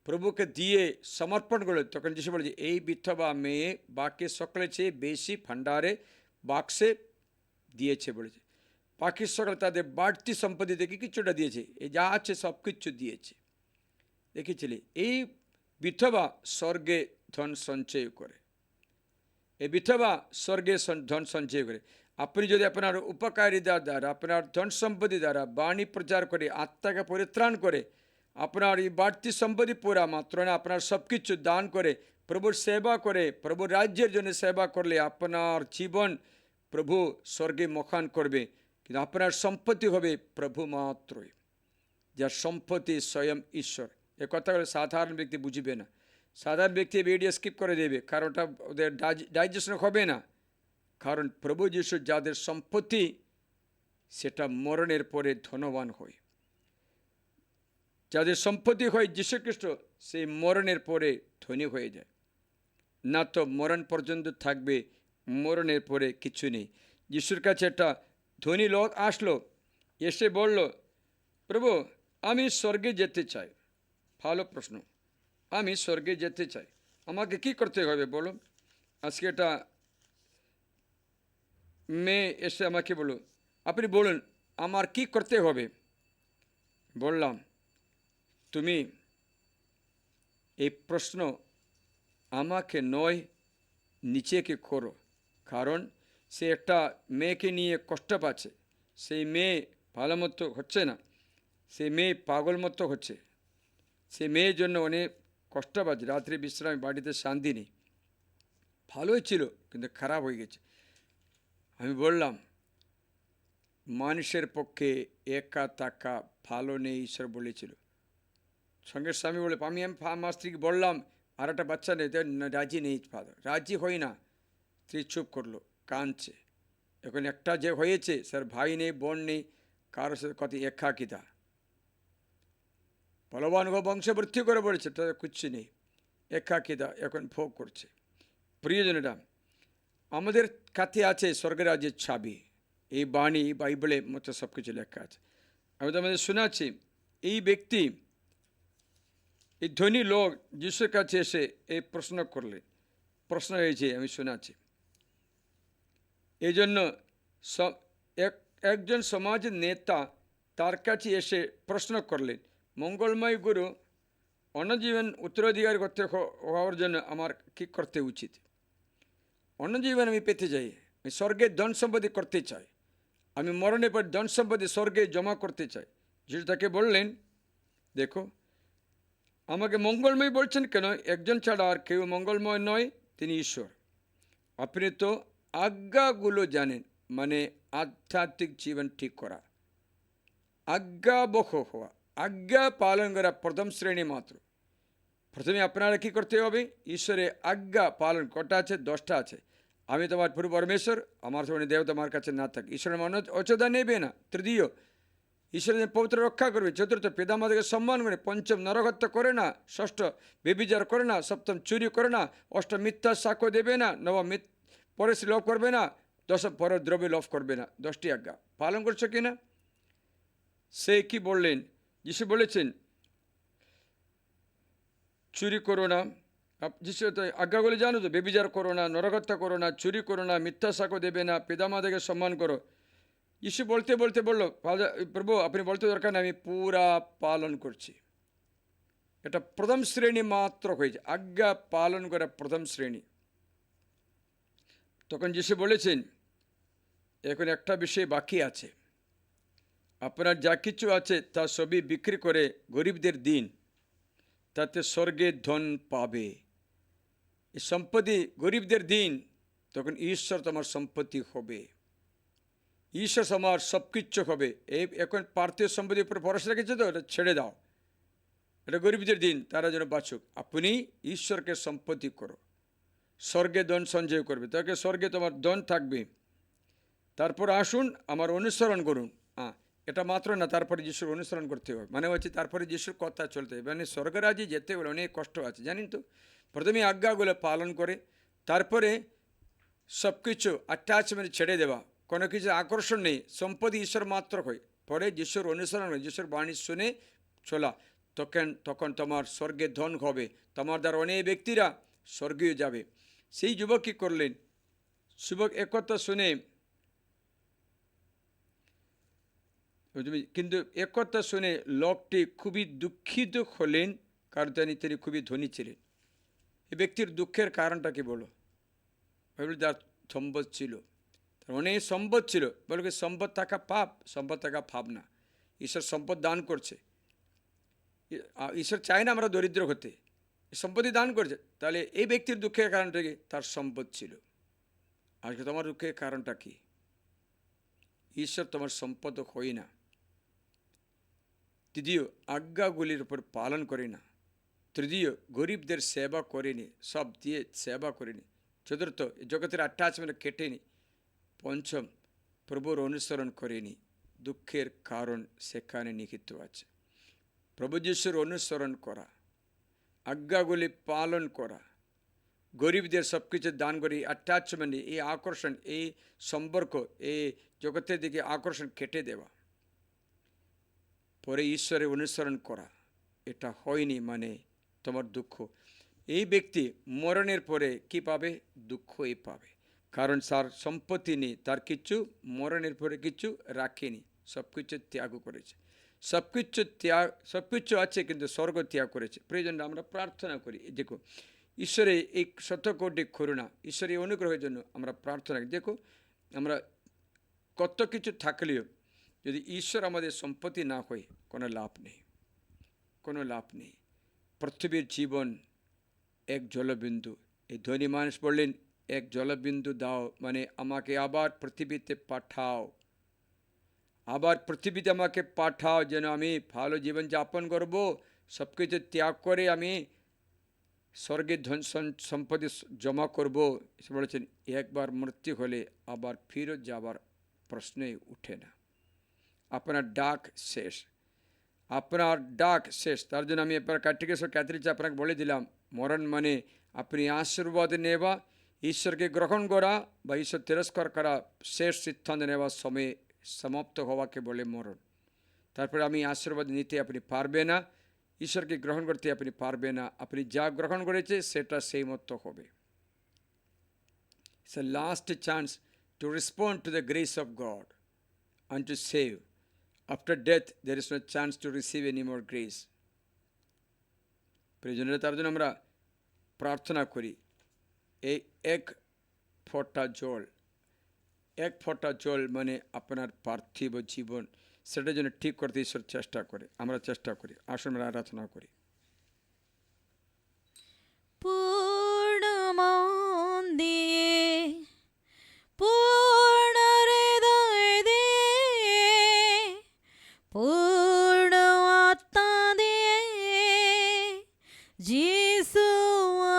প্রভুকে দিয়ে সমর্পণ করলো। তখন যিশু বলে যে এই বিধবা মেয়ে বাকি সকলের চেয়ে বেশি ভাণ্ডারে বাক্সে দিয়েছে বলেছে। বাকি সকলে তাদের বাড়তি সম্পত্তি থেকে কিছুটা দিয়েছে, এই যা আছে সব কিছু দিয়েছে। দেখেছিলি এই বিধবা স্বর্গে ধন সঞ্চয় করে, এই বিধবা স্বর্গে ধন সঞ্চয় করে। আপনি যদি আপনার উপকারিতা দ্বারা, আপনার ধন সম্পত্তি দ্বারা বাণী প্রচার করে, আত্মাকে পরিত্রাণ করে, আপনার এই বাড়তি সম্পত্তি পুরা মাত্র না, আপনার সব কিছু দান করে, প্রভুর সেবা করে, প্রভুর রাজ্যের জন্য সেবা করলে আপনার জীবন প্রভু স্বর্গে মখান করবে। কিন্তু আপনার সম্পত্তি হবে প্রভু মাত্রই, যার সম্পত্তি স্বয়ং ঈশ্বর। এ কথাগুলো সাধারণ ব্যক্তি বুঝবে না। সাধারণ ব্যক্তি ভিডিও স্কিপ করে দেবে, কারণ ওটা ওদের ডাইজেশন হবে না। কারণ প্রভু যিশু যাদের সম্পত্তি সেটা মরণের পরে ধনবান হয়। যাদের সম্পত্তি হয় যীশুখ্রিস্ট, সেই মরণের পরে ধনী হয়ে যায়। না তো মরণ পর্যন্ত থাকবে, মরণের পরে কিছু নেই। যিশুর কাছে একটা ধনী লোক আসলো, এসে বলল, প্রভু আমি স্বর্গে যেতে চাই। ভালো প্রশ্ন, আমি স্বর্গে যেতে চাই, আমাকে কি করতে হবে বলো? আজকে এটা মেয়ে এসে আমাকে বলো, আপনি বলুন আমার কি করতে হবে। বললাম তুমি এই প্রশ্ন আমাকে নয় নিচেকে করো, কারণ সে একটা মেয়েকে নিয়ে কষ্ট পাচ্ছে, সেই মেয়ে ভালো মতো হচ্ছে না, সেই মেয়ে পাগল মতো হচ্ছে, সেই মেয়ের জন্য অনেক কষ্ট পাচ্ছে, রাত্রে বিশ্রাম, বাড়িতে শান্তি নেই। ভালোই ছিল কিন্তু খারাপ হয়ে গেছে। আমি বললাম মানুষের পক্ষে একা থাকা ভালো নেই, ঈশ্বর বলেছিল। সঙ্গে স্বামী বলে আমি আমার স্ত্রীকে বললাম আর একটা বাচ্চা নেই, রাজি নেই, ফাদার রাজি হই না। স্ত্রী চুপ করলো, কাঁদছে। এখন একটা যে হয়েছে, স্যার ভাই নেই, বোন নেই, কারোর সাথে কত একাকিতা, বলবান বংশবৃদ্ধি করে বলেছে, তাদের কিচ্ছু নেই, একাকিতা এখন ভোগ করছে। প্রিয়জনেরা, আমাদের কাছে আছে স্বর্গের রাজ্যের চাবি, এই বাণী বাইবেলের মতো সব কিছু লেখা আছে। আমি তো আমাদের শোনাচ্ছি, এই ব্যক্তি, এই ধনী লোক যিশুর কাছে এসে এই প্রশ্ন করলে, প্রশ্ন হয়েছে আমি শোনাচ্ছি। এই জন্য একজন সমাজের নেতা তার কাছে এসে প্রশ্ন করলেন, মঙ্গলময় গুরু, অন্নজীবন উত্তরাধিকার করতে হওয়ার জন্য আমার কী করতে উচিত? অন্নজীবন আমি পেতে চাই, আমি স্বর্গের ধন সম্পত্তি করতে চাই, আমি মরণের পর ধন সম্পত্তি স্বর্গে জমা করতে চাই। যিশু তাকে বললেন, দেখো আমাকে মঙ্গলময় বলছেন কেন? একজন ছাড়া আর কেউ মঙ্গলময় নয়, তিনি ঈশ্বর। আপনি তো আজ্ঞাগুলো জানেন, মানে আধ্যাত্মিক জীবন ঠিক করা, আজ্ঞাবহ হওয়া, আজ্ঞা পালন করা প্রথম শ্রেণী মাত্র। প্রথমে আপনারা কী করতে হবে? ঈশ্বরের আজ্ঞা পালন, কটা আছে? 10টা আছে। আমি তোমার প্রভু পরমেশ্বর, আমার সঙ্গে দেব তোমার কাছে না থাকে, ঈশ্বরের মনে অচেতা নেবে না। তৃতীয়, ঈশ্বরের পবিত্র রক্ষা করবে। চতুর্থ, পিতামাতাকে সম্মান করে। পঞ্চম, নরহত্যা করে না। ষষ্ঠ, ব্যভিচার করে না। সপ্তম, চুরি করে না। অষ্টম, মিথ্যা সাক্ষ্য দেবে না। নবম, পরশ্রী লোভ করবে না। দশম, পরের দ্রব্য লোভ করবে না। 10টি আজ্ঞা পালন করছো কিনা? সে কি বললেন? যিশু বলেছেন চুরি করো না। যিশু তো আজ্ঞাগুলি জানো তো, ব্যভিচার করো না, নরহত্যা করো না, চুরি করো না, মিথ্যা সাক্ষ্য দেবে না, পিতামাতাকে সম্মান করো। যিশু বলতে বলতে বললো, প্রভু আপনি বলতে দরকার না, আমি পুরা পালন করছি। এটা প্রথম শ্রেণী মাত্র হয়েছে, আজ্ঞা পালন করা প্রথম শ্রেণী। তখন যিশু বলেছেন, এখন একটা বিষয় বাকি আছে, আপনার যা কিছু আছে তা সবই বিক্রি করে গরিবদের দিন, তাতে স্বর্গে ধন পাবে। এই সম্পত্তি গরিবদের দিন, তখন ঈশ্বর তোমার সম্পত্তি হবে। ঈশ্বর আমার সব কিচ্ছু হবে। এই এখন পার্থিব সম্পত্তির উপর ভরসা রেখেছে তো, এটা ছেড়ে দাও, এটা গরিবদের দিন, তারা যেন বাঁচুক। আপনি ঈশ্বরকে সম্পত্তি করো, স্বর্গে ধন সঞ্চয় করবে, তাকে স্বর্গে তোমার ধন থাকবে। তারপর আসুন আমার অনুসরণ করুন। এটা মাত্র না, তারপরে যিশুর অনুসরণ করতে হবে, মানে হচ্ছে তারপরে যিশুর কথা চলতে হবে। মানে স্বর্গরাজ্যে যেতে হলে অনেক কষ্ট আছে, জানেন তো। প্রথমে আজ্ঞাগুলো পালন করে তারপরে সব কিছু অ্যাটাচমেন্ট ছেড়ে দেওয়া, কোনো কিছু আকর্ষণ নেই, সম্পত্তি ঈশ্বর মাত্র হয়। পরে যিশুর অনুসরণ হয়, যিশুর বাণী শুনে চলা, তখন তোমার স্বর্গে ধন হবে, তোমার দ্বারা অনেক ব্যক্তিরা স্বর্গীয় যাবে। সেই যুবক কী করলেন? যুবক একথা শুনে, কিন্তু একথা শুনে লোকটি খুবই দুঃখিত হলেন, কারণ তিনি খুবই ধনী ছিলেন। এই ব্যক্তির দুঃখের কারণটা কি বলো? তার সম্পদ ছিল, তার অনেক সম্পদ ছিল। বলো কি সম্পদ থাকা পাপ? সম্পদ থাকা পাপ না। ঈশ্বর সম্পদ দান করছে, ঈশ্বর চায় না আমরা দরিদ্র হতে, সম্পত্তি দান করছে। তাহলে এই ব্যক্তির দুঃখের কারণটা কি? তার সম্পদ ছিল। আজকে তোমার দুঃখের কারণটা কি? ঈশ্বর তোমার সম্পদ হয় না। তৃতীয়, আজ্ঞাগুলির উপর পালন করে না। তৃতীয়, গরিবদের সেবা করেনি, সব দিয়ে সেবা করেনি। চতুর্থ, জগতের অ্যাটাচমেন্ট কেটেনি। পঞ্চম, প্রভুর অনুসরণ করেনি। দুঃখের কারণ সেখানে নিহিত আছে। প্রভু যিশুর অনুসরণ করা, আজ্ঞাগুলি পালন করা, গরিবদের সব কিছু দান করে, অ্যাটাচমেন্ট, এই আকর্ষণ, এই সম্পর্ক, এই জগতের দিকে আকর্ষণ কেটে দেওয়া, পরে ঈশ্বরের অনুসরণ করা, এটা হয়নি, মানে তোমার দুঃখ। এই ব্যক্তি মরণের পরে কি পাবে? দুঃখই পাবে, কারণ তার সম্পত্তি নেই, তার কিছু মরণের পরে কিছু রাখেনি, সব কিছু ত্যাগ করেছে। সব কিছু আছে কিন্তু স্বর্গ ত্যাগ করেছে। প্রয়োজন আমরা প্রার্থনা করি, দেখো ঈশ্বরের এই শতকোটি করুণা, ঈশ্বরের অনুগ্রহের জন্য আমরা প্রার্থনা করি। দেখো আমরা কত কিছু থাকলেও যদি ঈশ্বর আমাদের সম্পত্তি না হয়, কোনো লাভ নেই, কোনো লাভ নেই। পৃথিবীর জীবন এক জলবিন্দু। এই ধনী মানুষ বললেন, এক জলবিন্দু দাও, মানে আমাকে আবার পৃথিবীতে পাঠাও, আবার পৃথিবীতে আমাকে পাঠাও, যেন আমি ভালো জীবন যাপন করব, সব কিছু ত্যাগ করে আমি স্বর্গের ধন সম্পত্তি জমা করব। বলেছেন একবার মৃত্যু হলে আবার ফিরত যাবার প্রশ্নই উঠে না। আপনার ডাক শেষ, আপনার ডাক শেষ। তার জন্য আমি এবার ক্যাথলিক আপনাকে বলে দিলাম, মরণ মানে আপনি আশীর্বাদ নেওয়া, ঈশ্বরকে গ্রহণ করা বা ঈশ্বর তিরস্কার করা, শেষ সিদ্ধান্ত নেওয়ার সময় সমাপ্ত হওয়াকে বলে মরণ। তারপরে আমি আশীর্বাদ নিতে আপনি পারবে না, ঈশ্বরকে গ্রহণ করতে আপনি পারবে না। আপনি যা গ্রহণ করেছে সেটা সেই মতো হবে। It's a last chance to respond to the grace of god and to save. After death, there is no chance to receive any more grace. প্রয়োজনে তার জন্য আমরা প্রার্থনা করি, এই এক ফোঁটা জল মানে আপনার পার্থিব জীবন, সেটার জন্য ঠিক করতে ঈশ্বর চেষ্টা করে, আমরা চেষ্টা করি। আসুন আমরা আরাধনা করি। পূর্ণ মন দিয়ে, পূর্ণ হৃদয় দিয়ে, পূর্ণ আত্মা দিয়ে, যিশু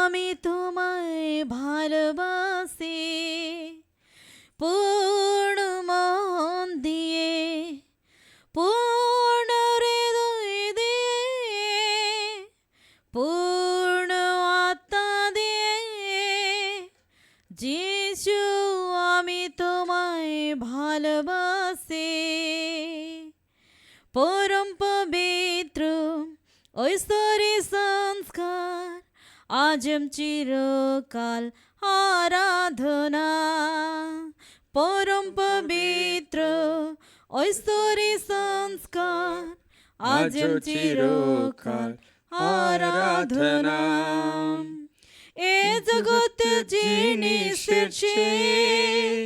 আমি তোমায় ভালোবাসি। পূর্ণ মন দিয়ে, পূর্ণ হৃদয় দিয়ে, পূর্ণ আত্মা দিয়ে, যিশু আমি তোমায় ভালোবাসি। পরম পবিত্র ঐশ্বরিক সংস্কার, আজম চিরকাল আরাধনা। পরম পবিত্র ঐশ্বরিক সংস্কার, আজম চিরকাল আরাধনা। এ জগতে যিনি এসেছেন,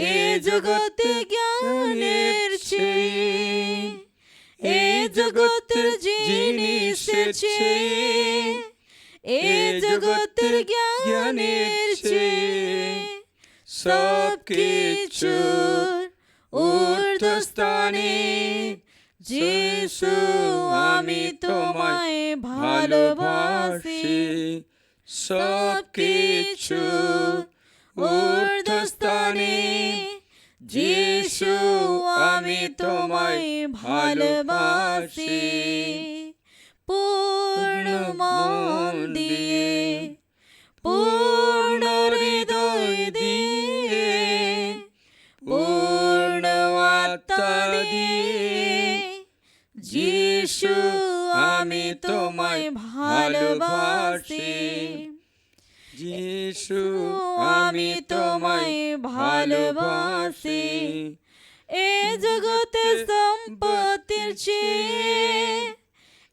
এ জগতে জ্ঞানের চেয়ে, এ জগতে যিনি এসেছেন, এ জগতের জ্ঞানের চেয়ে, সব কিছুর ঊর্ধ্বস্থানে যিশু আমি তোমায় ভালোবাসি সব কিছু ঊর্ধ্বস্থানে যিশু আমি তোমায় ভালোবাসি পূর্ণ মন দিয়ে পূর্ণ হৃদয় দিয়ে পূর্ণ আত্মা দিয়ে যিশু আমি তোমায় ভালোবাসি যিশু আমি তোমায় ভালোবাসি এ জগতে সম্পত্তির চেয়ে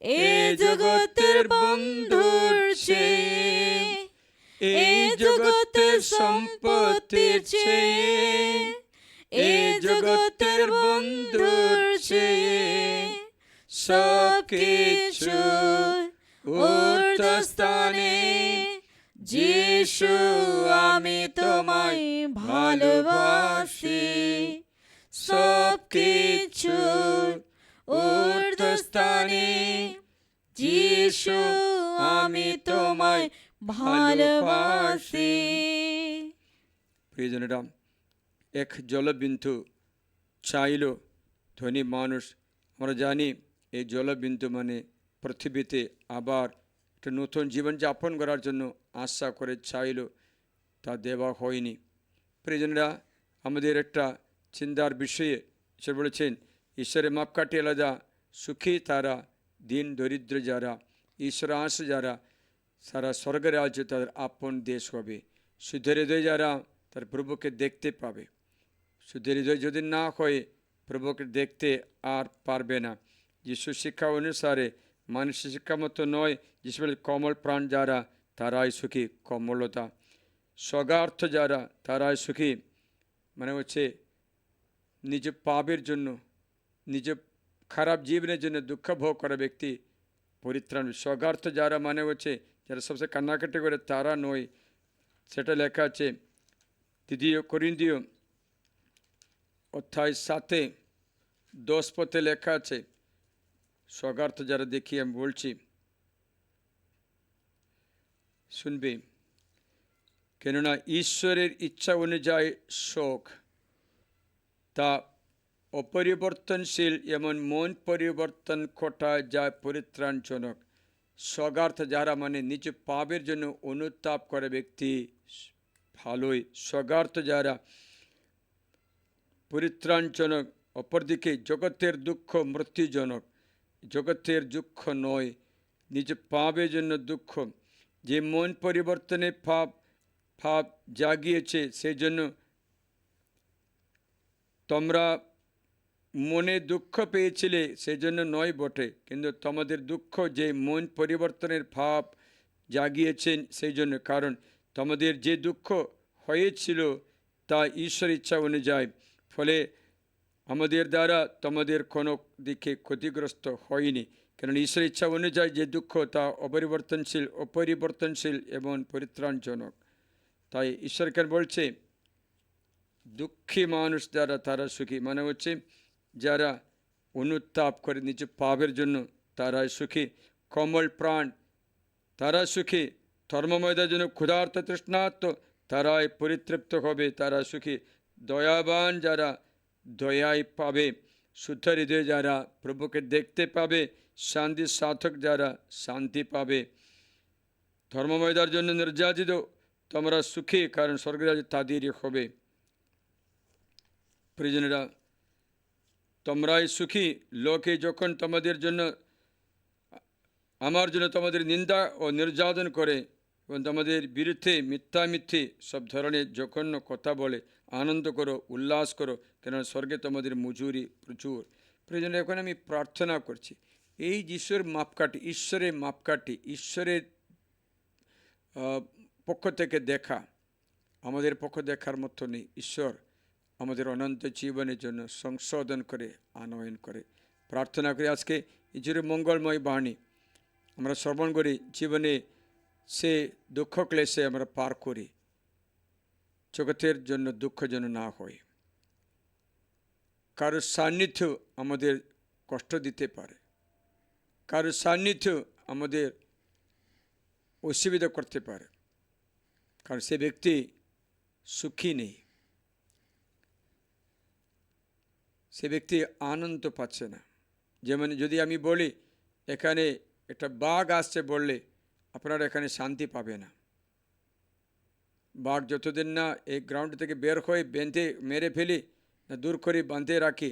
এ জগতের বন্ধুর চেয়ে এ জগতের সম্পত্তির চেয়ে এ জগতের বন্ধুর চেয়ে সব কিছু ঊর্ধ্বস্থানে যিশু আমি তোমায় ভালোবাসি সব কিছু ঊর্ধ্বস্থানে যিশু আমি তোমায় ভালোবাসি প্রিয়জনেরা, এক জলবিন্দু চাইল ধনী মানুষ, আমরা জানি এই জলবিন্দু মানে পৃথিবীতে আবার একটা নতুন জীবনযাপন করার জন্য আশা করে চাইল, তা দেওয়া হয়নি। প্রিয়জনেরা, আমাদের একটা চিন্তার বিষয়ে ঈশ্বর বলেছেন, ঈশ্বরের মাপকাঠি আলাদা, সুখী তারা, দিন দরিদ্র যারা, ঈশ্বর আস যারা, সারা স্বর্গের রাজ্য তাদের আপন দেশ হবে। শুদ্ধ হৃদয় যারা তার প্রভুকে দেখতে পাবে। শুদ্ধ হৃদয় যদি না হয় প্রভুকে দেখতে আর পারবে না। যিশু শিক্ষা অনুসারে মানুষের শিক্ষা মতো নয়, যিশু বলে কমল প্রাণ যারা তারাই সুখী, কমলতা স্বগার্থ যারা তারাই সুখী, মানে হচ্ছে নিজ পাপের জন্য, নিজ খারাপ জীবনের জন্য দুঃখ ভোগ করা ব্যক্তি পরিত্রাণ। স্বগার্থ যারা মানে হচ্ছে যারা সবচেয়ে কান্নাকাটি করে তারা নয়, সেটা লেখা আছে 2 করিন্থীয় অধ্যায় 7:10 লেখা আছে। স্বগার্থ যারা দেখি আমি বলছি, শুনবে, কেননা ঈশ্বরের ইচ্ছা অনুযায়ী শোক তা অপরিবর্তনশীল, এমন মন পরিবর্তন ঘটায় যা পরিত্রাণজনক। স্বগার্থ যারা মানে নিজ পাপের জন্য অনুতাপ করে ব্যক্তি ভালোই। স্বগার্থ যারা পরিত্রাণজনক। অপরদিকে জগতের দুঃখ মৃত্যুজনক। জগতের দুঃখ নয়, নিজ পাপের জন্য দুঃখ। যে মন পরিবর্তনে পাপ জাগিয়েছে, সেই জন্য তোমরা মনে দুঃখ পেয়েছিলে, সেই জন্য নয় বটে, কিন্তু তোমাদের দুঃখ যে মন পরিবর্তনের ভাব জাগিয়েছেন সেই জন্য। কারণ তোমাদের যে দুঃখ হয়েছিল তা ঈশ্বর ইচ্ছা অনুযায়ী, ফলে আমাদের দ্বারা তোমাদের কোনো দিকে ক্ষতিগ্রস্ত হয়নি। কারণ ঈশ্বর ইচ্ছা অনুযায়ী যে দুঃখ তা অপরিবর্তনশীল এবং পরিত্রাণজনক। তাই ঈশ্বর কেন বলছে দুঃখী মানুষ যারা তারা সুখী, মানে হচ্ছে যারা অনুতাপ করে নিজ পাপের জন্য তারাই সুখী। কোমল প্রাণ তারা সুখী। ধর্মময়দার জন্য ক্ষুধার্ত তৃষ্ণার্ত তারাই পরিতৃপ্ত হবে, তারা সুখী। দয়াবান যারা দয়াই পাবে। শুদ্ধ হৃদয় যারা প্রভুকে দেখতে পাবে। শান্তি সাধক যারা শান্তি পাবে। ধর্মময়দার জন্য নির্যাতিত তোমরা সুখী, কারণ স্বর্গরাজ তাদেরই হবে। প্রিয়জনেরা, তোমরাই সুখী। লোকে যখন তোমাদের জন্য, আমার জন্য তোমাদের নিন্দা ও নির্যাতন করে এবং তোমাদের বিরুদ্ধে মিথ্যে সব ধরনের জঘন্য কথা বলে, আনন্দ করো, উল্লাস করো, কেন স্বর্গে তোমাদের মজুরি প্রচুর। প্রয়োজনে এখন আমি প্রার্থনা করছি, এই ঈশ্বরের মাপকাঠি, ঈশ্বরের পক্ষ থেকে দেখা, আমাদের পক্ষ দেখার মতো নেই। ঈশ্বর আমাদের অনন্ত জীবনের জন্য সংশোধন করে, আনয়ন করে। প্রার্থনা করি আজকে ঈশ্বরের মঙ্গলময় বাণী আমরা শ্রবণ করি, জীবনে সে দুঃখ ক্লেশে আমরা পার করি, জগতের জন্য দুঃখ যেন না হয়। কারো সান্নিধ্য আমাদের কষ্ট দিতে পারে, কারো সান্নিধ্য আমাদের অসুবিধা করতে পারে, কারণ সে ব্যক্তি সুখী নেই, সে ব্যক্তি আনন্দ পাচ্ছে না। যেমন যদি আমি বলি এখানে একটা বাঘ আসছে বললে আপনারা এখানে শান্তি পাবে না। বাঘ যতদিন না এই গ্রাউন্ড থেকে বের হয়ে বেঁধে মেরে ফেলি না দূর করে বাঁধে রাখি,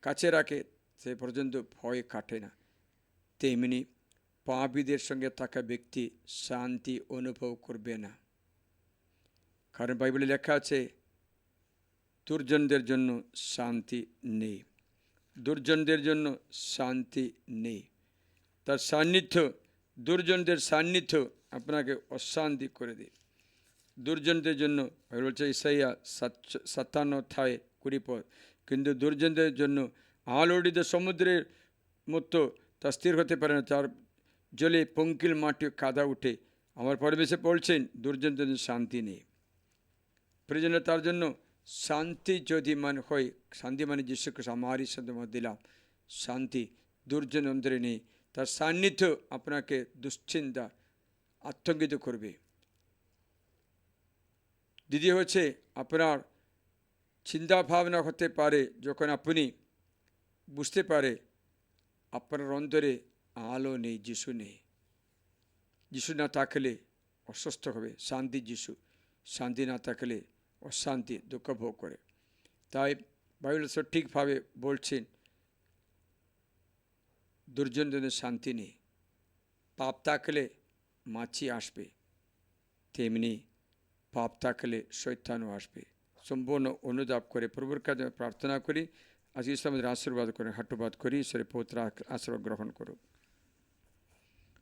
কাছে রাখে, সে পর্যন্ত ভয় কাটে না। তেমনি পাপীদের সঙ্গে থাকা ব্যক্তি শান্তি অনুভব করবে না। কারণ বাইবেলে লেখা আছে দুর্জনদের জন্য শান্তি নেই, দুর্জনদের জন্য শান্তি নেই। তার সান্নিধ্য, দুর্জনদের সান্নিধ্য আপনাকে অশান্তি করে দেয়। দুর্জনদের জন্য বলছে ইসাইয়া 57:20, কিন্তু দুর্জনদের জন্য আলোড়িত সমুদ্রের মতো তা স্থির হতে পারে না, তার জলে পঙ্কিল মাটি কাদা উঠে। আমার পরিবেশে বলছেন দুর্জনদের জন্য শান্তি নেই। প্রয়োজন তার জন্য শান্তি যদি মানে হয়, শান্তি মানে যিশুকে আমারই সাথে দিলাম শান্তি, দুর্জন অন্তরে নেই। তার সান্নিধ্য আপনাকে দুশ্চিন্তা আতঙ্কিত করবে। দ্বিতীয় হচ্ছে আপনার চিন্তা ভাবনা হতে পারে যখন আপনি বুঝতে পারে আপনার অন্তরে আলো নেই, যিশু নেই। যিশু না থাকলে অসুস্থ হবে, শান্তি যিশু, শান্তি না থাকলে অশান্তি দুঃখ ভোগ করে। তাই বাইবেল সঠিকভাবে বলছেন দুর্জনদের শান্তি নেই। পাপ থাকলে মাছি আসবে, তেমনি পাপ থাকলে শয়তানও আসবে। সম্পূর্ণ অনুতাপ করে প্রভুর কাছে প্রার্থনা করি। আজকে ঈশ্বর আমাদের আশীর্বাদ করে হাঁটুবাদ করি, ঈশ্বরের পবিত্র আশীর্বাদ গ্রহণ করুন।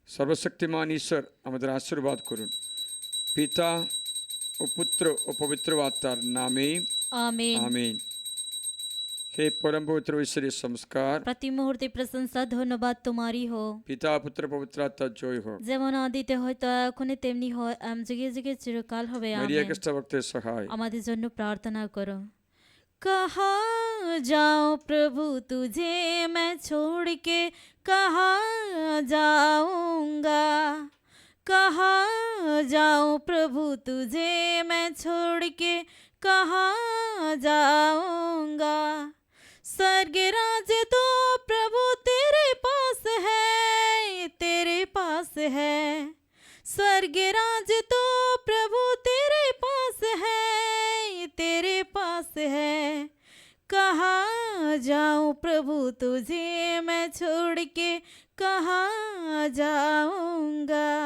সর্বশক্তিমান ঈশ্বর আমাদের আশীর্বাদ করুন, পিতা ও পুত্র ও পবিত্র আত্মার নামে आमीन। আমিন। হে পরম পবিত্র ঈশ্বরের সংস্কার, প্রতি মুহূর্তে প্রশংসা ধন্যবাদ তোমারই হো। পিতা পুত্র পবিত্র আত্মার জয় হোক। যেমন আদিতে হয় তা এখনই তেমনি হয়, যুগে যুগে চিরকাল হবে। মারিয়া আমেন। খ্রিস্ট ভক্তের সহায়। আমাদের জন্য প্রার্থনা করো। कहाँ जाऊं प्रभु तुझे मैं छोड़ के, कहाँ जाऊंगा। कहाँ जाऊं प्रभु तुझे मैं छोड़ के, कहाँ जाऊंगा। स्वर्ग राज तो प्रभु तेरे पास है, तेरे पास है। स्वर्ग राज तो प्रभु तेरे पास है, तेरे पास है। कहाँ जाऊं प्रभु तुझे मैं छोड़ के, कहाँ जाऊंगा।